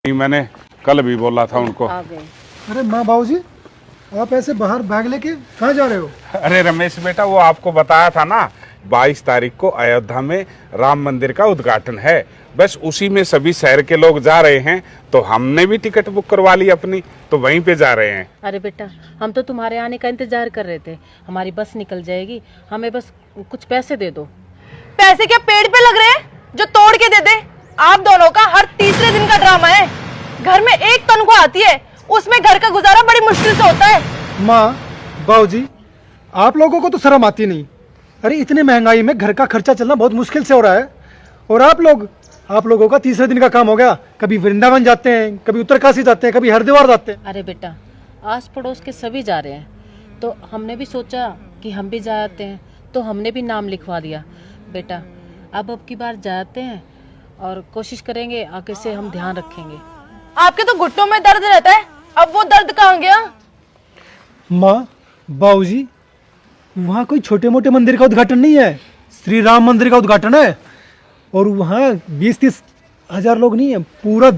मैंने कल भी बोला था उनको। अरे माँ बाबूजी, आप ऐसे बाहर बैग लेके कहाँ जा रहे हो? अरे रमेश बेटा, वो आपको बताया था ना, 22 तारीख को अयोध्या में राम मंदिर का उद्घाटन है। बस उसी में सभी शहर के लोग जा रहे हैं, तो हमने भी टिकट बुक करवा ली अपनी, तो वहीं पे जा रहे हैं। अरे बेटा, हम तो तुम्हारे आने का इंतजार कर रहे थे। हमारी बस निकल जाएगी, हमें बस कुछ पैसे दे दो। पैसे क्या पेड़ पे लग रहे हैं जो तोड़ के दे दे? आप दोनों का हर तीसरे दिन का ड्रामा है। घर में एक तनख्वाह आती है, उसमें घर का गुजारा बड़ी मुश्किल से होता है। माँ बाबूजी, आप लोगों को तो शर्म आती नहीं। अरे इतनी महंगाई में घर का खर्चा चलना बहुत मुश्किल से हो रहा है, और आप लोगों का तीसरे दिन का काम हो गया। कभी वृंदावन जाते हैं, कभी उत्तरकाशी जाते हैं, कभी हरिद्वार जाते हैं। अरे बेटा, आस पड़ोस के सभी जा रहे हैं, तो हमने भी सोचा कि हम भी जाते हैं, तो हमने भी नाम लिखवा दिया। बेटा, अब की बार जाते हैं और कोशिश करेंगे आगे से हम ध्यान रखेंगे। आपके तो घुट्नों में दर्द रहता है, अब वो दर्द कहाँ गया? माँ बाबूजी, वहाँ कोई छोटे मोटे मंदिर का उद्घाटन नहीं है, श्री राम मंदिर का उद्घाटन है। और वहाँ 20-30 हजार लोग नहीं है, पूरा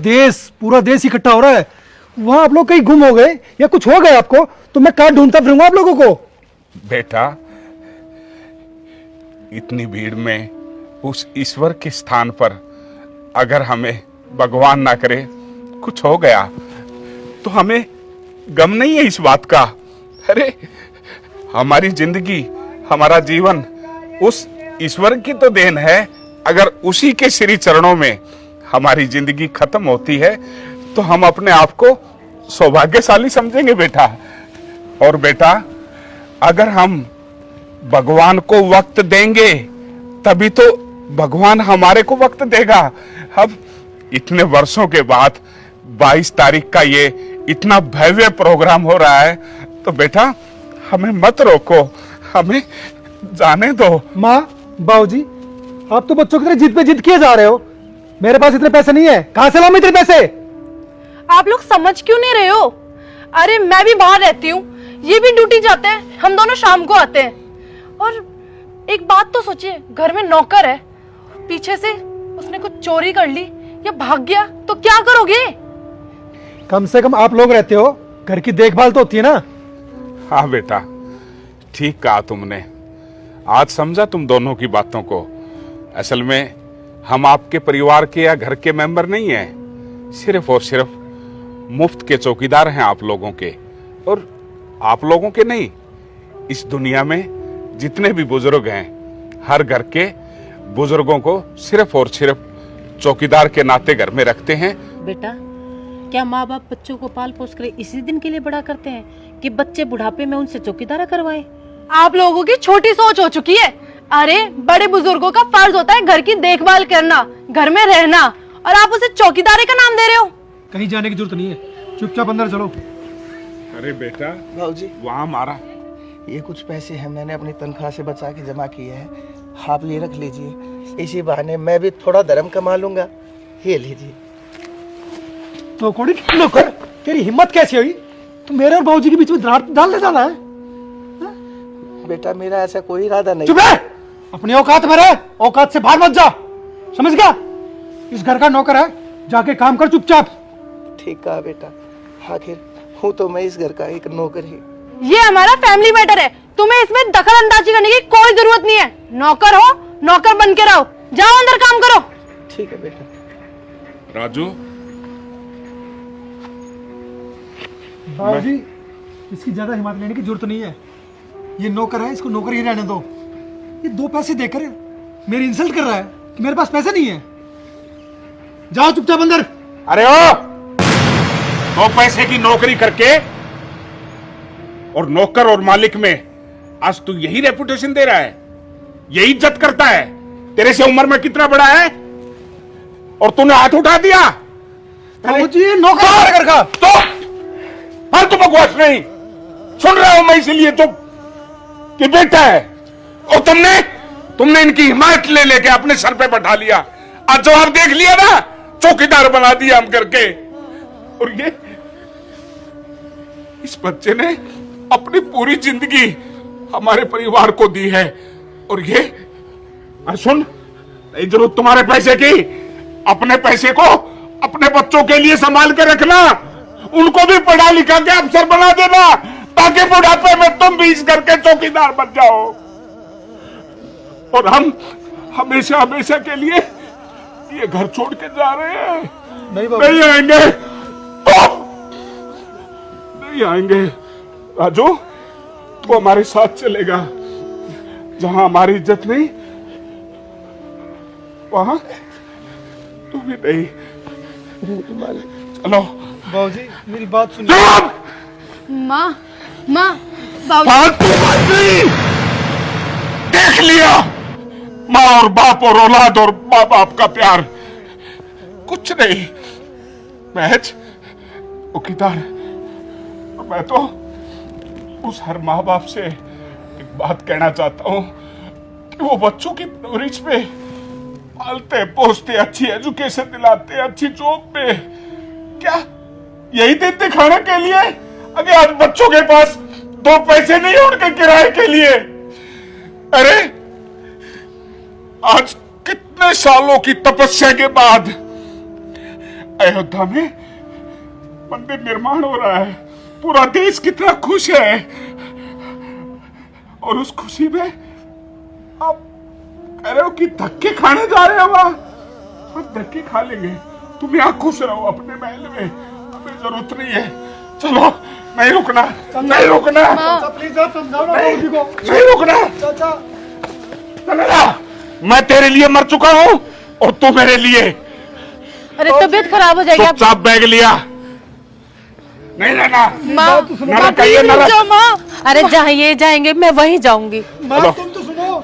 देश इकट्ठा हो रहा है। वहाँ आप लोग कहीं गुम हो गए या कुछ हो गए आपको, तो मैं कहाँ ढूंढता फिरूंगा आप लोगों को। बेटा, इतनी भीड़ में उस ईश्वर के स्थान पर अगर हमें भगवान ना करे कुछ हो गया, तो हमें गम नहीं है इस बात का। अरे हमारी जिंदगी, हमारा जीवन उस ईश्वर की तो देन है। अगर उसी के श्री चरणों में हमारी जिंदगी खत्म होती है, तो हम अपने आप को सौभाग्यशाली समझेंगे बेटा। और बेटा, अगर हम भगवान को वक्त देंगे, तभी तो भगवान हमारे को वक्त देगा। अब इतने वर्षों के बाद 22 तारीख का ये इतना भव्य प्रोग्राम हो रहा है, तो बेटा हमें मत रोको, हमें जाने दो। माँ बाबूजी, आप तो बच्चों की तरह जिद पे जिद किए जा रहे हो। मेरे पास इतने पैसे नहीं है, कहाँ से लाऊं इतने पैसे? आप लोग समझ क्यों नहीं रहे हो? अरे मैं भी बाहर रहती हूँ, ये भी ड्यूटी जाते हैं, हम दोनों शाम को आते हैं। और एक बात तो सोचिए, घर में नौकर है, पीछे से उसने कुछ चोरी कर ली या भाग गया तो क्या करोगे? कम से कम आप लोग रहते हो, घर की देखभाल तो होती है ना। हाँ बेटा, ठीक कहा तुमने। आज समझा तुम दोनों की बातों को। असल में हम आपके परिवार के या घर के मेंबर नहीं हैं, सिर्फ और सिर्फ मुफ्त के चौकीदार हैं आप लोगों के। और आप लोगों के नहीं, इस दुनिया में जितने भी बुजुर्ग हैं, हर घर के बुजुर्गों को सिर्फ और सिर्फ चौकीदार के नाते घर में रखते हैं। बेटा, क्या माँ बाप बच्चों को पाल पोस कर इसी दिन के लिए बड़ा करते हैं कि बच्चे बुढ़ापे में उनसे चौकीदारा करवाए? आप लोगों की छोटी सोच हो चुकी है। अरे बड़े बुजुर्गों का फर्ज होता है घर की देखभाल करना, घर में रहना, और आप उसे चौकीदारी का नाम दे रहे हो। कहीं जाने की जरूरत नहीं है, चुपचाप अंदर चलो। अरे बेटा बाबूजी, वहाँ मारा, ये कुछ पैसे हैं, मैंने अपनी तनख्वाह से बचा के जमा किए हैं, आप ये रख लीजिए। इसी बहाने मैं भी थोड़ा धर्म कमा लूंगा। ये लीजिए। तो कोड़ी नौकर, तेरी हिम्मत कैसी हुई? तू मेरे और बाबूजी के बीच में दरार डालने जाना है? बेटा, मेरा ऐसा कोई इरादा नहीं। चुप है, अपनी औकात में रह, औकात से बाहर मत जा, समझ गया? इस घर का नौकर है, जाके काम कर चुपचाप। ठीक कहा बेटा, आखिर हूँ तो मैं इस घर का एक नौकर ही। ये हमारा फैमिली मैटर है, तुम्हें इसमें दखल अंदाजी करने की कोई जरूरत नहीं है। नौकर हो, नौकर बन के रहो, जाओ अंदर काम करो। ठीक है बेटा। राजू, बाबूजी, इसकी ज्यादा हिम्मत लेने की जरूरत नहीं है। ये नौकर है, इसको नौकर ही रहने दो। ये 2 पैसे देकर मेरी इंसल्ट कर रहा है कि मेरे पास पैसे नहीं है। जाओ चुपचाप अंदर। अरे ओ, 2 पैसे की नौकरी करके और नौकर और मालिक में आज तू यही रेपुटेशन दे रहा है, यही इज्जत करता है? तेरे से उम्र में कितना बड़ा है और तूने हाथ उठा दिया? बाबूजी, नौकर है घर का। तो फालतू बकवास नहीं सुन रहा हूं मैं, इसीलिए तो कि बेटा है। और तुमने इनकी हिमायत ले लेके अपने सर पे बैठा लिया। आज जवाब देख लिया ना, चौकीदार बना दिया हम करके। और ये इस बच्चे ने अपनी पूरी जिंदगी हमारे परिवार को दी है। और ये सुन, नहीं जरूरत तुम्हारे पैसे की, अपने पैसे को अपने बच्चों के लिए संभाल के रखना, उनको भी पढ़ा लिखा के अफसर बना देना, ताकि बुढ़ापे में तुम भी इस घर के चौकीदार बन जाओ। और हम हमेशा हमेशा के लिए ये घर छोड़ के जा रहे हैं। नहीं आएंगे, नहीं आएंगे। राजू, तू हमारे साथ चलेगा। जहां हमारी इज्जत नहीं, वहां तू भी नहीं। चलो बाबूजी मेरी बात सुनिए। माँ माँ बाबू फालतू बात नहीं। देख लिया माँ और बाप और औलाद और माँ बाप का प्यार, कुछ नहीं, महज चौकीदार। मैं तो उस हर माँ बाप से एक बात कहना चाहता हूं कि वो बच्चों की परवरिश पे पालते पोसते, अच्छी एजुकेशन दिलाते, अच्छी जॉब पे, क्या यही देते खाने के लिए? अगर आज बच्चों के पास 2 पैसे नहीं है उनके किराए के लिए। अरे आज कितने सालों की तपस्या के बाद अयोध्या में मंदिर निर्माण हो रहा है, पूरा देश कितना खुश है, और उस खुशी में आप कह रहे हो कि धक्के खाने जा रहे हो? वहां हम धक्के खा लेंगे, तुम यहाँ खुश रहो अपने महल में, हमें जरूरत नहीं है। चलो, नहीं रुकना, नहीं रुकना, प्लीज आप समझाओ ना बाबूजी को। नहीं रुकना। चाचा चलेगा, मैं तेरे लिए मर चुका हूँ और तू मेरे लिए। अरे तबीयत खराब हो जाएगी। आप चुपचाप बैग लिया, नहीं रहना। माँ, न माँ रखिए, प्लीज न रुक रख- जाओ माँ। अरे जहाँ ये जाएंगे मैं वहीं जाऊंगी। माँ तुम तो सुनो।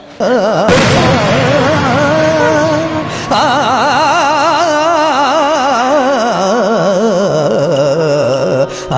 आ